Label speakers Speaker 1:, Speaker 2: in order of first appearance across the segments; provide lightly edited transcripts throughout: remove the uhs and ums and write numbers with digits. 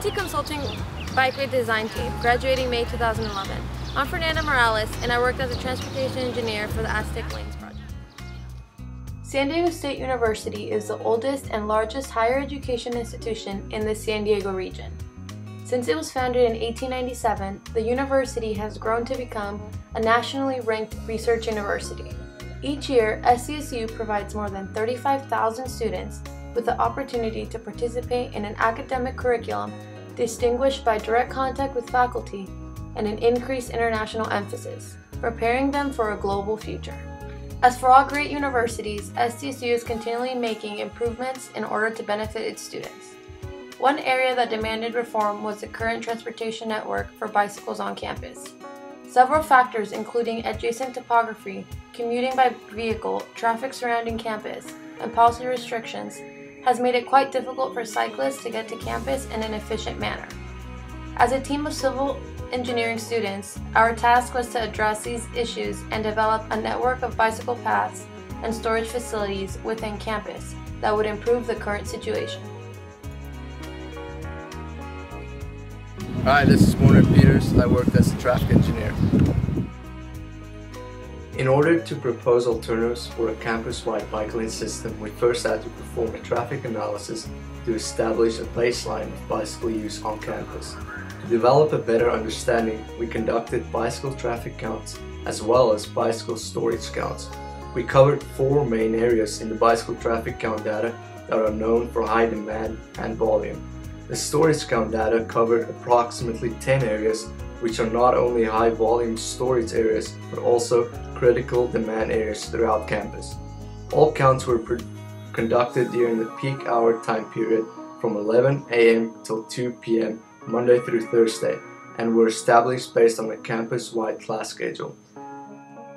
Speaker 1: IT consulting Bikeway design team, graduating May 2011. I'm Fernanda Morales, and I worked as a transportation engineer for the Aztec Lanes project. San Diego State University is the oldest and largest higher education institution in the San Diego region. Since it was founded in 1897, the university has grown to become a nationally ranked research university. Each year, SDSU provides more than 35,000 students with the opportunity to participate in an academic curriculum distinguished by direct contact with faculty and an increased international emphasis, preparing them for a global future. As for all great universities, SDSU is continually making improvements in order to benefit its students. One area that demanded reform was the current transportation network for bicycles on campus. Several factors, including adjacent topography, commuting by vehicle, traffic surrounding campus, and policy restrictions, has made it quite difficult for cyclists to get to campus in an efficient manner. As a team of civil engineering students, our task was to address these issues and develop a network of bicycle paths and storage facilities within campus that would improve the current situation.
Speaker 2: Hi, this is Warner Peters. I worked as a traffic engineer. In order to propose alternatives for a campus-wide bike lane system, we first had to perform a traffic analysis to establish a baseline of bicycle use on campus. To develop a better understanding, we conducted bicycle traffic counts as well as bicycle storage counts. We covered 4 main areas in the bicycle traffic count data that are known for high demand and volume. The storage count data covered approximately 10 areas, which are not only high volume storage areas, but also critical demand areas throughout campus. All counts were conducted during the peak hour time period from 11 a.m. till 2 p.m. Monday through Thursday, and were established based on a campus-wide class schedule.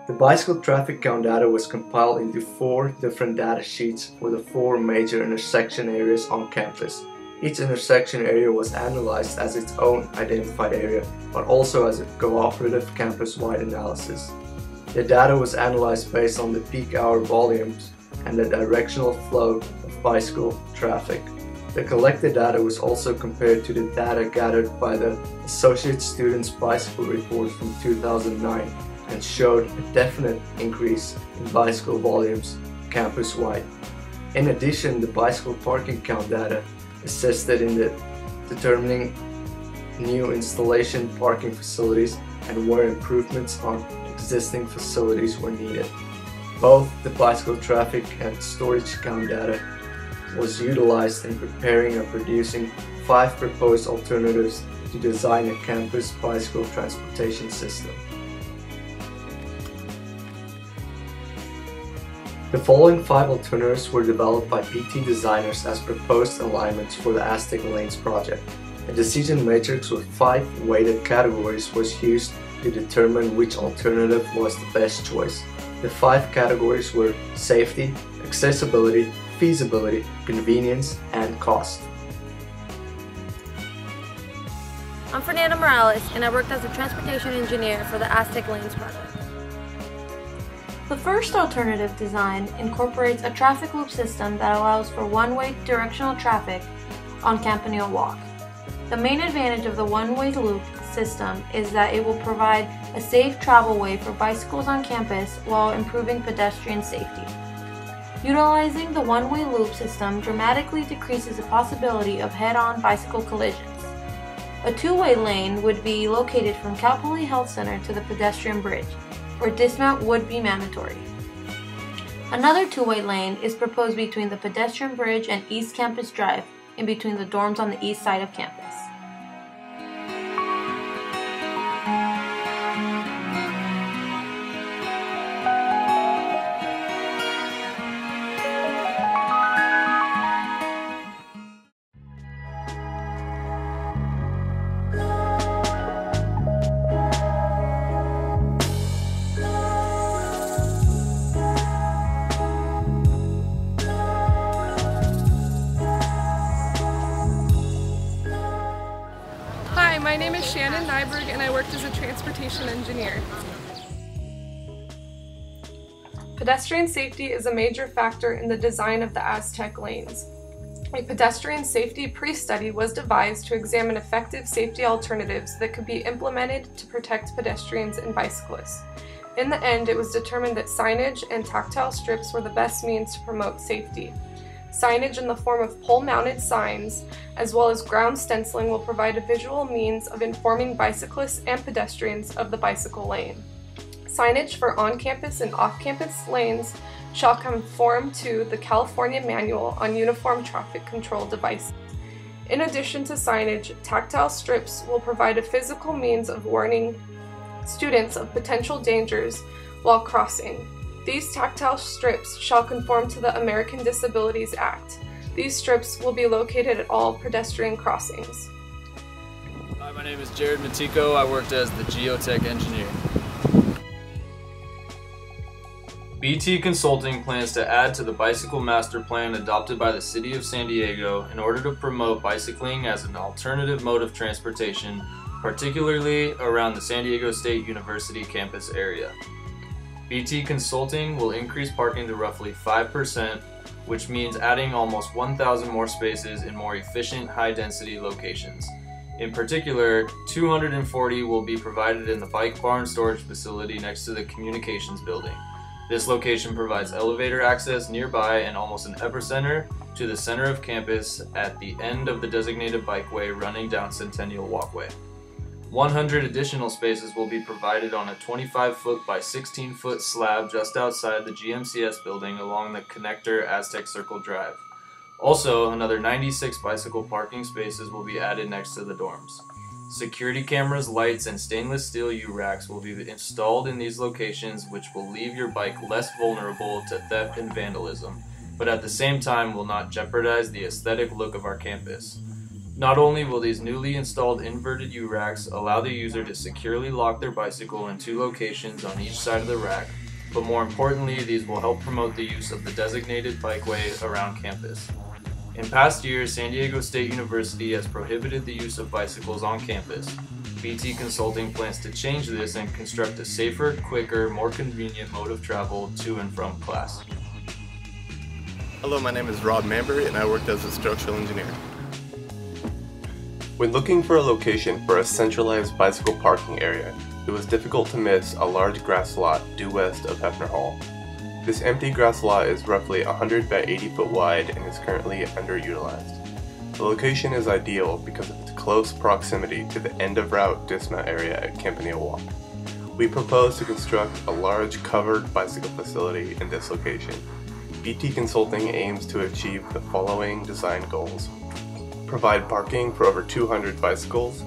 Speaker 2: The bicycle traffic count data was compiled into 4 different data sheets for the 4 major intersection areas on campus. Each intersection area was analyzed as its own identified area, but also as a cooperative campus-wide analysis. The data was analyzed based on the peak hour volumes and the directional flow of bicycle traffic. The collected data was also compared to the data gathered by the Associate Students Bicycle Report from 2009 and showed a definite increase in bicycle volumes campus-wide. In addition, the bicycle parking count data assisted in determining new installation parking facilities and where improvements on existing facilities were needed. Both the bicycle traffic and storage count data was utilized in preparing and producing 5 proposed alternatives to design a campus bicycle transportation system. The following 5 alternatives were developed by PT designers as proposed alignments for the Aztec Lanes project. A decision matrix with 5 weighted categories was used to determine which alternative was the best choice. The 5 categories were safety, accessibility, feasibility, convenience, and cost.
Speaker 1: I'm Fernanda Morales, and I worked as a transportation engineer for the Aztec Lanes project. The first alternative design incorporates a traffic loop system that allows for one-way directional traffic on Campanile Walk. The main advantage of the one-way loop system is that it will provide a safe travel way for bicycles on campus while improving pedestrian safety. Utilizing the one-way loop system dramatically decreases the possibility of head-on bicycle collisions. A 2-way lane would be located from Cal Poly Health Center to the pedestrian bridge, where dismount would be mandatory. Another 2-way lane is proposed between the pedestrian bridge and East Campus Drive, in between the dorms on the east side of campus.
Speaker 3: My name is Shannon Nyberg and I worked as a transportation engineer. Pedestrian safety is a major factor in the design of the Aztec lanes. A pedestrian safety pre-study was devised to examine effective safety alternatives that could be implemented to protect pedestrians and bicyclists. In the end, it was determined that signage and tactile strips were the best means to promote safety. Signage in the form of pole-mounted signs, as well as ground stenciling, will provide a visual means of informing bicyclists and pedestrians of the bicycle lane. Signage for on-campus and off-campus lanes shall conform to the California Manual on Uniform Traffic Control Devices. In addition to signage, tactile strips will provide a physical means of warning students of potential dangers while crossing. These tactile strips shall conform to the American Disabilities Act. These strips will be located at all pedestrian crossings.
Speaker 4: Hi, my name is Jared Matiko. I worked as the geotech engineer. BT Consulting plans to add to the bicycle master plan adopted by the City of San Diego in order to promote bicycling as an alternative mode of transportation, particularly around the San Diego State University campus area. BT Consulting will increase parking to roughly 5%, which means adding almost 1,000 more spaces in more efficient, high-density locations. In particular, 240 will be provided in the bike barn storage facility next to the communications building. This location provides elevator access nearby and almost an epicenter to the center of campus at the end of the designated bikeway running down Centennial Walkway. 100 additional spaces will be provided on a 25-foot by 16-foot slab just outside the GMCS building along the connector Aztec Circle Drive. Also, another 96 bicycle parking spaces will be added next to the dorms. Security cameras, lights, and stainless steel U-racks will be installed in these locations, which will leave your bike less vulnerable to theft and vandalism, but at the same time will not jeopardize the aesthetic look of our campus. Not only will these newly installed inverted U-racks allow the user to securely lock their bicycle in 2 locations on each side of the rack, but more importantly, these will help promote the use of the designated bikeway around campus. In past years, San Diego State University has prohibited the use of bicycles on campus. BT Consulting plans to change this and construct a safer, quicker, more convenient mode of travel to and from class.
Speaker 5: Hello, my name is Rob Mambury and I worked as a structural engineer.
Speaker 6: When looking for a location for a centralized bicycle parking area, it was difficult to miss a large grass lot due west of Hefner Hall. This empty grass lot is roughly 100 by 80 foot wide and is currently underutilized. The location is ideal because of its close proximity to the end of route dismount area at Campanile Walk. We propose to construct a large covered bicycle facility in this location. BT Consulting aims to achieve the following design goals: provide parking for over 200 bicycles,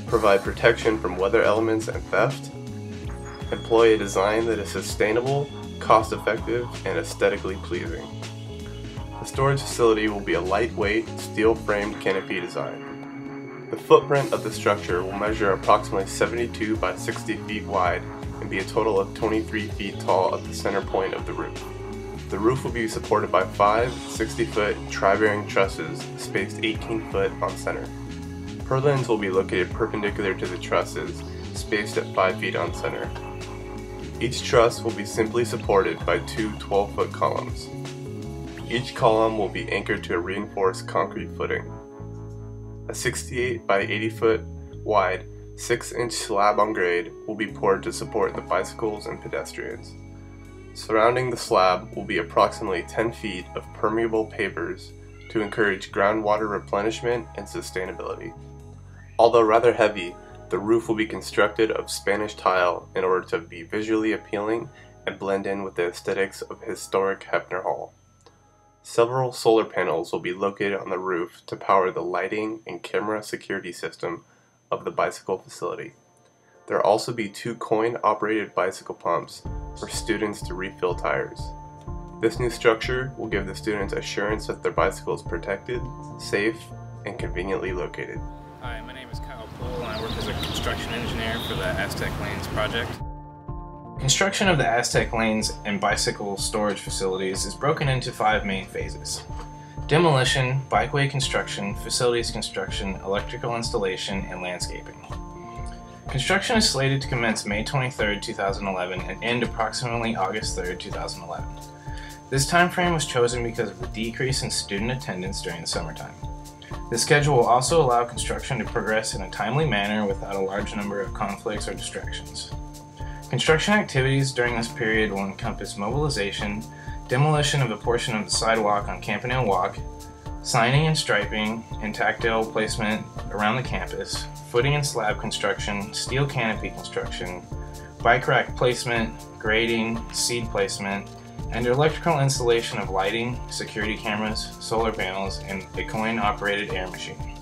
Speaker 6: provide protection from weather elements and theft, employ a design that is sustainable, cost-effective, and aesthetically pleasing. The storage facility will be a lightweight, steel-framed canopy design. The footprint of the structure will measure approximately 72 by 60 feet wide and be a total of 23 feet tall at the center point of the roof. The roof will be supported by 5 60-foot tri-bearing trusses spaced 18 foot on center. Purlins will be located perpendicular to the trusses, spaced at 5 feet on center. Each truss will be simply supported by 2 12-foot columns. Each column will be anchored to a reinforced concrete footing. A 68 by 80 foot wide 6-inch slab on grade will be poured to support the bicycles and pedestrians. Surrounding the slab will be approximately 10 feet of permeable pavers to encourage groundwater replenishment and sustainability. Although rather heavy, the roof will be constructed of Spanish tile in order to be visually appealing and blend in with the aesthetics of historic Hefner Hall. Several solar panels will be located on the roof to power the lighting and camera security system of the bicycle facility. There will also be 2 coin-operated bicycle pumps for students to refill tires. This new structure will give the students assurance that their bicycle is protected, safe, and conveniently located.
Speaker 7: Hi, my name is Kyle Poole and I work as a construction engineer for the Aztec Lanes project.
Speaker 8: Construction of the Aztec Lanes and bicycle storage facilities is broken into 5 main phases: demolition, bikeway construction, facilities construction, electrical installation, and landscaping. Construction is slated to commence May 23, 2011 and end approximately August 3, 2011. This time frame was chosen because of the decrease in student attendance during the summertime. The schedule will also allow construction to progress in a timely manner without a large number of conflicts or distractions. Construction activities during this period will encompass mobilization, demolition of a portion of the sidewalk on Campanile Walk, signing and striping and tactile placement around the campus, footing and slab construction, steel canopy construction, bike rack placement, grading, seed placement, and electrical installation of lighting, security cameras, solar panels, and a coin-operated air machine.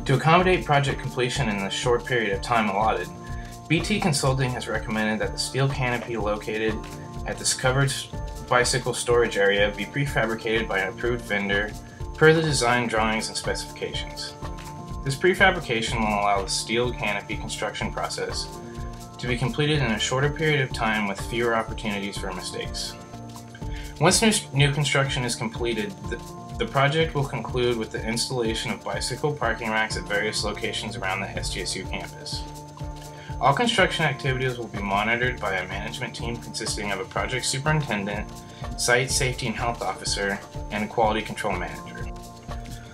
Speaker 8: To accommodate project completion in the short period of time allotted, BT Consulting has recommended that the steel canopy located at this covered bicycle storage area be prefabricated by an approved vendor per the design drawings and specifications. This prefabrication will allow the steel canopy construction process to be completed in a shorter period of time with fewer opportunities for mistakes. Once new construction is completed, the project will conclude with the installation of bicycle parking racks at various locations around the SDSU campus. All construction activities will be monitored by a management team consisting of a project superintendent, site safety and health officer, and a quality control manager.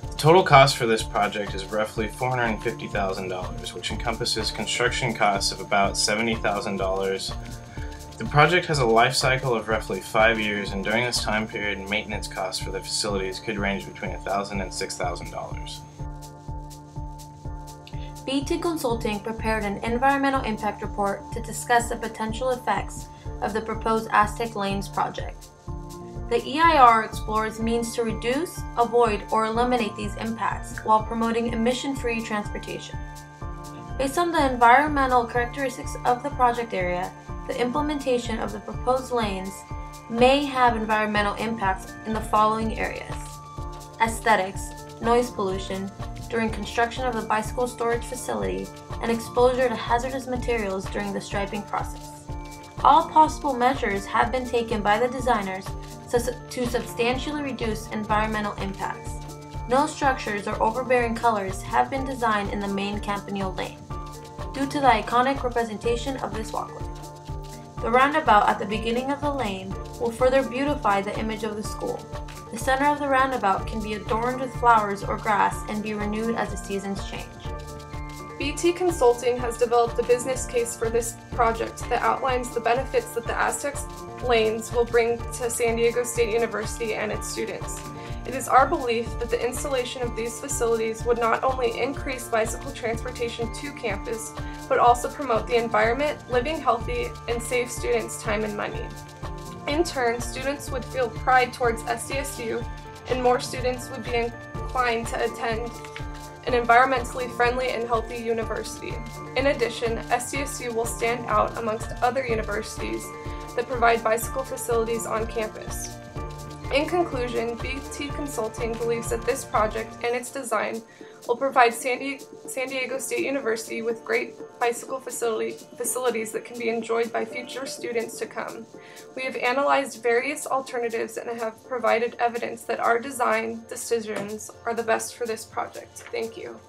Speaker 8: The total cost for this project is roughly $450,000, which encompasses construction costs of about $70,000. The project has a life cycle of roughly 5 years, and during this time period, maintenance costs for the facilities could range between $1,000 and $6,000.
Speaker 1: BT Consulting prepared an environmental impact report to discuss the potential effects of the proposed Aztec Lanes project. The EIR explores means to reduce, avoid, or eliminate these impacts while promoting emission-free transportation. Based on the environmental characteristics of the project area, the implementation of the proposed lanes may have environmental impacts in the following areas: aesthetics, noise pollution during construction of the bicycle storage facility, and exposure to hazardous materials during the striping process. All possible measures have been taken by the designers to substantially reduce environmental impacts. No structures or overbearing colors have been designed in the main Campanile Lane, due to the iconic representation of this walkway. The roundabout at the beginning of the lane will further beautify the image of the school. The center of the roundabout can be adorned with flowers or grass and be renewed as the seasons change.
Speaker 3: BT Consulting has developed a business case for this project that outlines the benefits that the Aztec Lanes will bring to San Diego State University and its students. It is our belief that the installation of these facilities would not only increase bicycle transportation to campus, but also promote the environment, living healthy, and save students time and money. In turn, students would feel pride towards SDSU, and more students would be inclined to attend an environmentally friendly and healthy university. In addition, SDSU will stand out amongst other universities that provide bicycle facilities on campus. In conclusion, BT Consulting believes that this project and its design will provide San Diego State University with great bicycle facilities that can be enjoyed by future students to come. We have analyzed various alternatives and have provided evidence that our design decisions are the best for this project. Thank you.